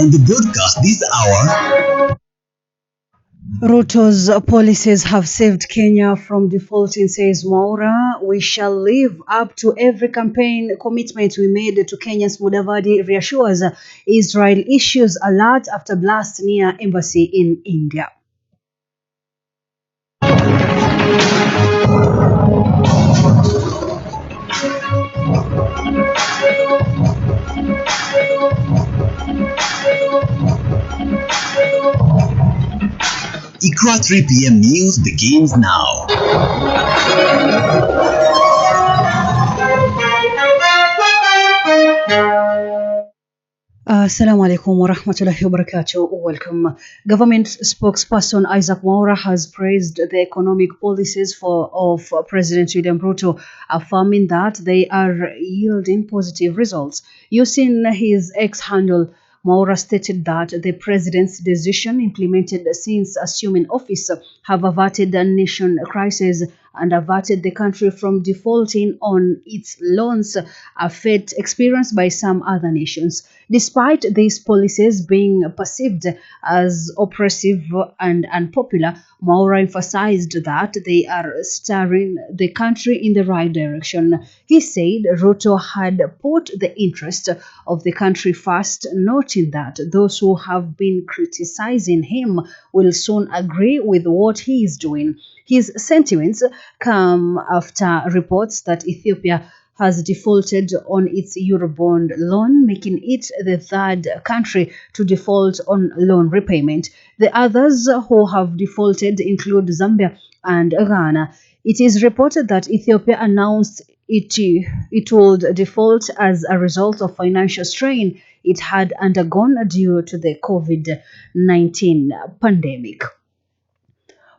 on the broadcast this hour. Ruto's policies have saved Kenya from defaulting, says Mwaura. We shall live up to every campaign commitment we made to Kenyans, Mudavadi reassures. Israel issues alert after blast near embassy in India. Iqra 3 p.m. news begins now. Assalamu alaikum wa rahmatullahi wa barakatuh. Welcome. Government spokesperson Isaac Mwaura has praised the economic policies of President William Ruto, affirming that they are yielding positive results. Using his X handle, Mwaura stated that the president's decision implemented since assuming office have averted the nation crisis and averted the country from defaulting on its loans, a fate experienced by some other nations. Despite these policies being perceived as oppressive and unpopular, Mwaura emphasized that they are steering the country in the right direction. He said Ruto had put the interest of the country first, noting that those who have been criticizing him will soon agree with what he is doing. His sentiments come after reports that Ethiopia has defaulted on its Eurobond loan, making it the third country to default on loan repayment. The others who have defaulted include Zambia and Ghana. It is reported that Ethiopia announced it would default as a result of financial strain it had undergone due to the COVID-19 pandemic.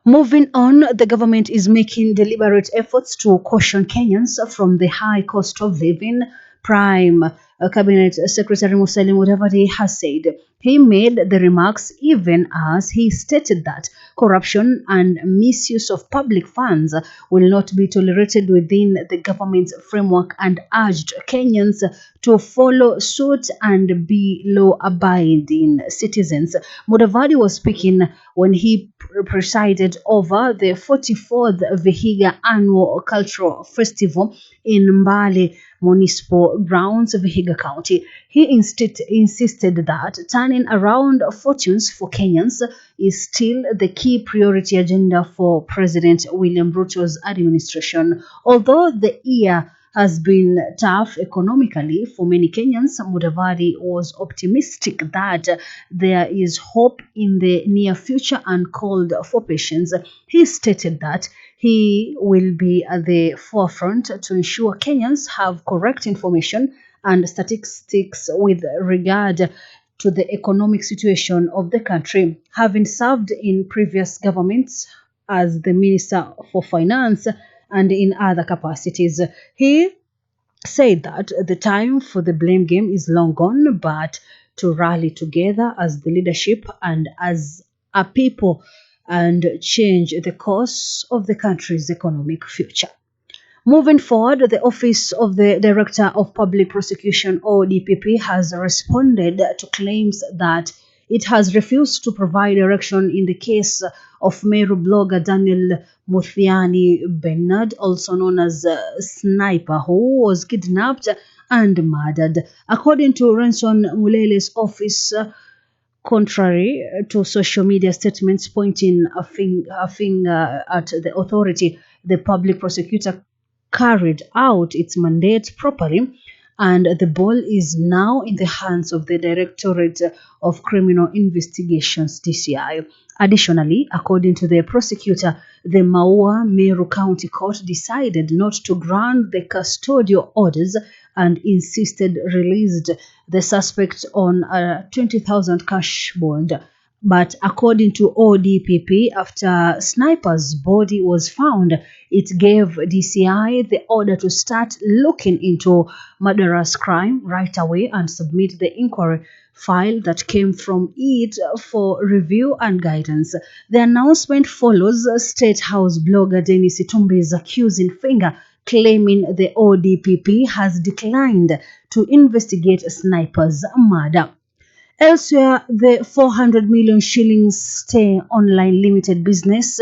Moving on, the government is making deliberate efforts to caution Kenyans from the high cost of living. Prime Cabinet Secretary Musalia Mudavadi has said he made the remarks even as he stated that corruption and misuse of public funds will not be tolerated within the government's framework and urged Kenyans to follow suit and be law-abiding citizens. Mudavadi was speaking when he presided over the 44th Vihiga Annual Cultural Festival in Mbale Municipal Grounds, Vihiga County. He insisted that turning around fortunes for Kenyans is still the key priority agenda for President William Ruto's administration. Although the year has been tough economically for many Kenyans, Mudavadi was optimistic that there is hope in the near future and called for patience. He stated that he will be at the forefront to ensure Kenyans have correct information and statistics with regard to the economic situation of the country. Having served in previous governments as the Minister for Finance and in other capacities, he said that the time for the blame game is long gone, but to rally together as the leadership and as a people and change the course of the country's economic future. Moving forward, the Office of the Director of Public Prosecution, or DPP, has responded to claims that it has refused to provide direction in the case of Meru blogger Daniel Muthiani Bernard, also known as Sniper, who was kidnapped and murdered. According to Renson Mulele's office, contrary to social media statements pointing a finger at the authority, the public prosecutor carried out its mandate properly, and the ball is now in the hands of the Directorate of Criminal Investigations, DCI. Additionally, according to the prosecutor, the Maua Meru County Court decided not to grant the custodial orders and insisted released the suspect on a 20,000 cash bond. But according to ODPP, after Sniper's body was found, it gave DCI the order to start looking into murderous crime right away and submit the inquiry file that came from it for review and guidance. The announcement follows State House blogger Dennis Itumbi's accusing finger, claiming the ODPP has declined to investigate Sniper's murder. Elsewhere, the 400 million shillings Stay Online Limited business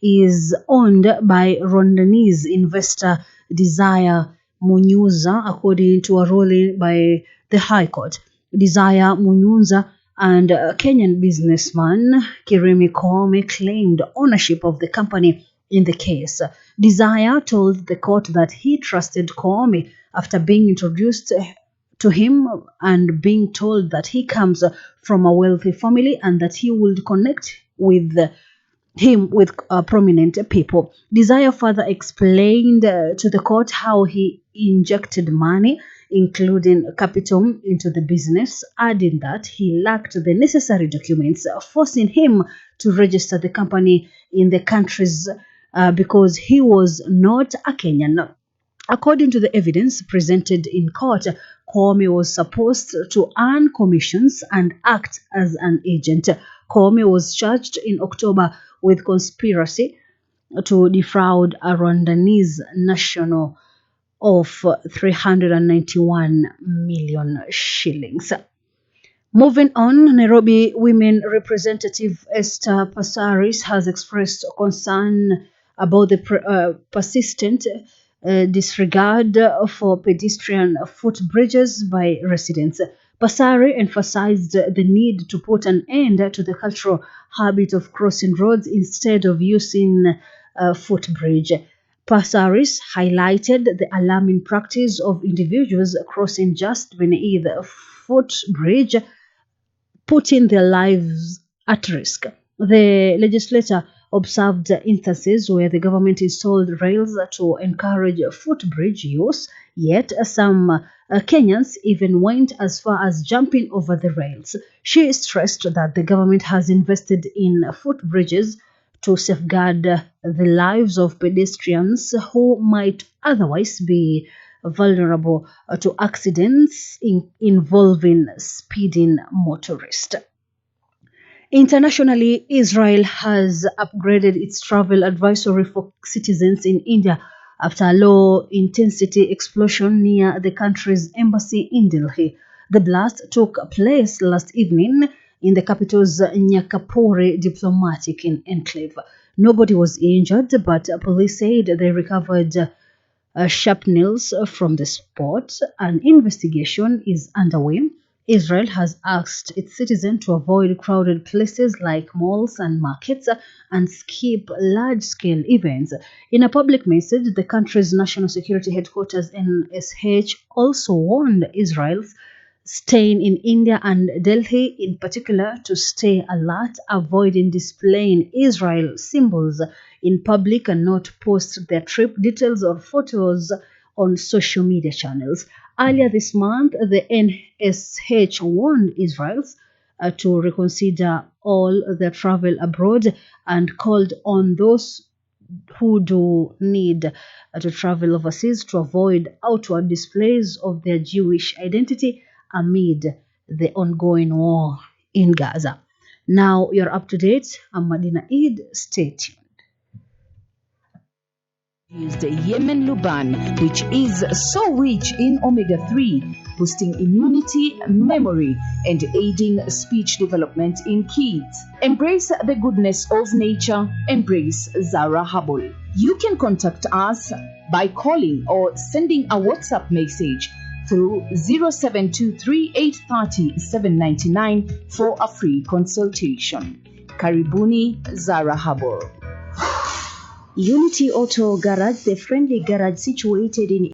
is owned by Rwandanese investor Desire Munyuza, according to a ruling by the High Court. Desire Munyuza and Kenyan businessman Kirimi Koome claimed ownership of the company in the case. Desire told the court that he trusted Koome after being introduced to him and being told that he comes from a wealthy family and that he would connect with him with prominent people. Desire further explained to the court how he injected money, including capital, into the business, adding that he lacked the necessary documents, forcing him to register the company in the countries because he was not a Kenyan. According to the evidence presented in court, Koome was supposed to earn commissions and act as an agent. Koome was charged in October with conspiracy to defraud a Rwandanese national of 391 million shillings. Moving on, Nairobi Women Representative Esther Passaris has expressed concern about the persistent disregard for pedestrian footbridges by residents. Passari emphasized the need to put an end to the cultural habit of crossing roads instead of using footbridge. Passaris highlighted the alarming practice of individuals crossing just beneath a footbridge, putting their lives at risk. The legislature observed instances where the government installed rails to encourage footbridge use, yet some Kenyans even went as far as jumping over the rails. She stressed that the government has invested in footbridges to safeguard the lives of pedestrians who might otherwise be vulnerable to accidents involving speeding motorists. Internationally, Israel has upgraded its travel advisory for citizens in India after a low-intensity explosion near the country's embassy in Delhi. The blast took place last evening in the capital's Nyakapuri diplomatic enclave. Nobody was injured, but police said they recovered shrapnels from the spot. An investigation is underway. Israel has asked its citizens to avoid crowded places like malls and markets and skip large-scale events. In a public message, the country's national security headquarters NSH also warned Israel's staying in India and Delhi in particular to stay alert, avoiding displaying Israel symbols in public and not post their trip details or photos on social media channels. Earlier this month, the NSH warned Israelis to reconsider all their travel abroad and called on those who do need to travel overseas to avoid outward displays of their Jewish identity amid the ongoing war in Gaza. Now you're up to date. I'm Madina Eid. Stay tuned. Used Yemen Luban, which is so rich in omega-3, boosting immunity, memory, and aiding speech development in kids. Embrace the goodness of nature. Embrace Zara Herbal. You can contact us by calling or sending a WhatsApp message through 0723-830-799 for a free consultation. Karibuni Zara Herbal. Unity Auto Garage, the friendly garage situated in